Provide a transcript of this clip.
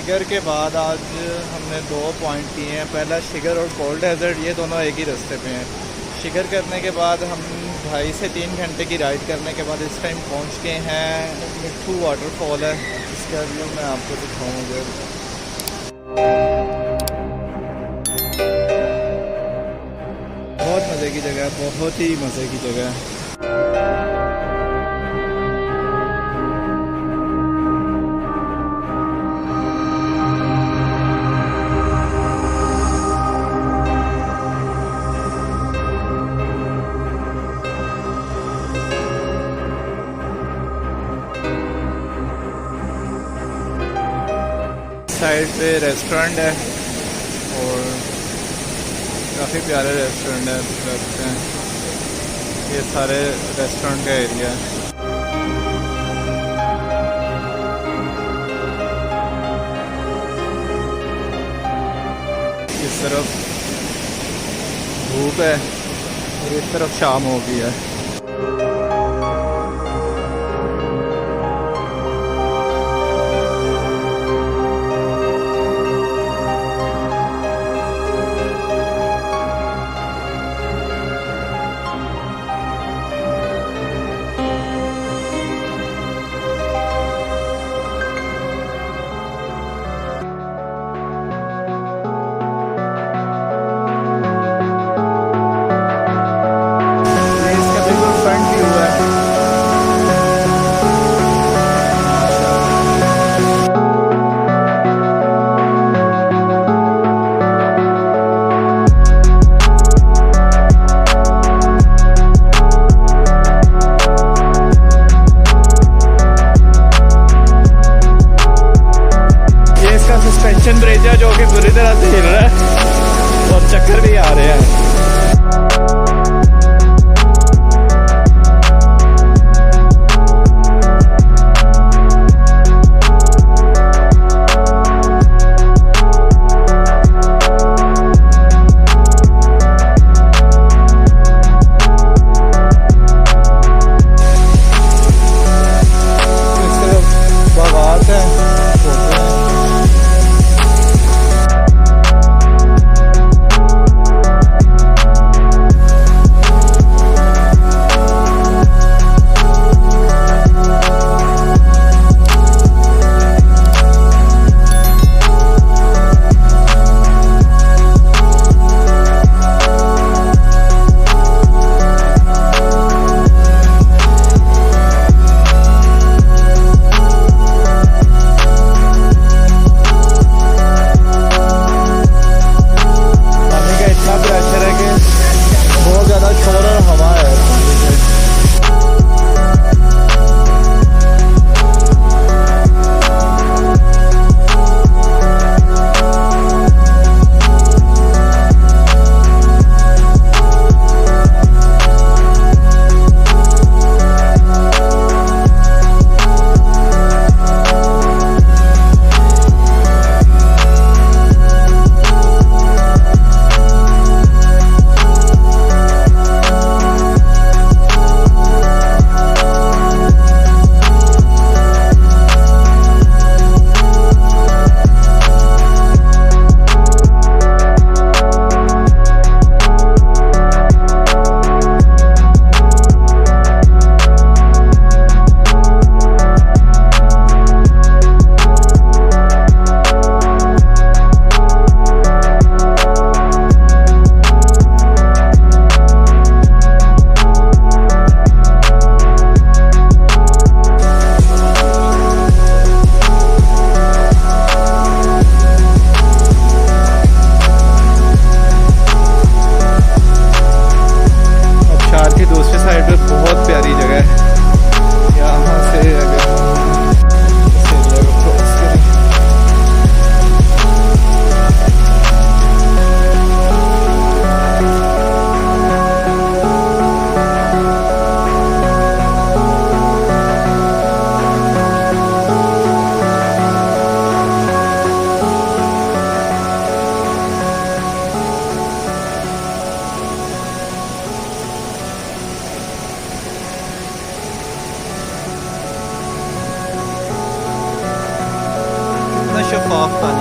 शिगर के बाद आज हमने 2 पॉइंट किए हैं। पहला शिगर और कोल्ड डेजर्ट, ये दोनों एक ही रास्ते पे हैं। शिगर करने के बाद हम 2.5 से 3 घंटे की राइड करने के बाद इस टाइम पहुंच गए हैं। मिट्ठू वाटरफॉल है, इसका व्यू मैं आपको दिखाऊँगा। बहुत मज़े की जगह है, बहुत ही मज़े की जगह है। साइड पे रेस्टोरेंट है और काफ़ी प्यारे रेस्टोरेंट है, लगते हैं। ये सारे रेस्टोरेंट का एरिया है। इस तरफ धूप है और इस तरफ शाम हो गई है। खौफ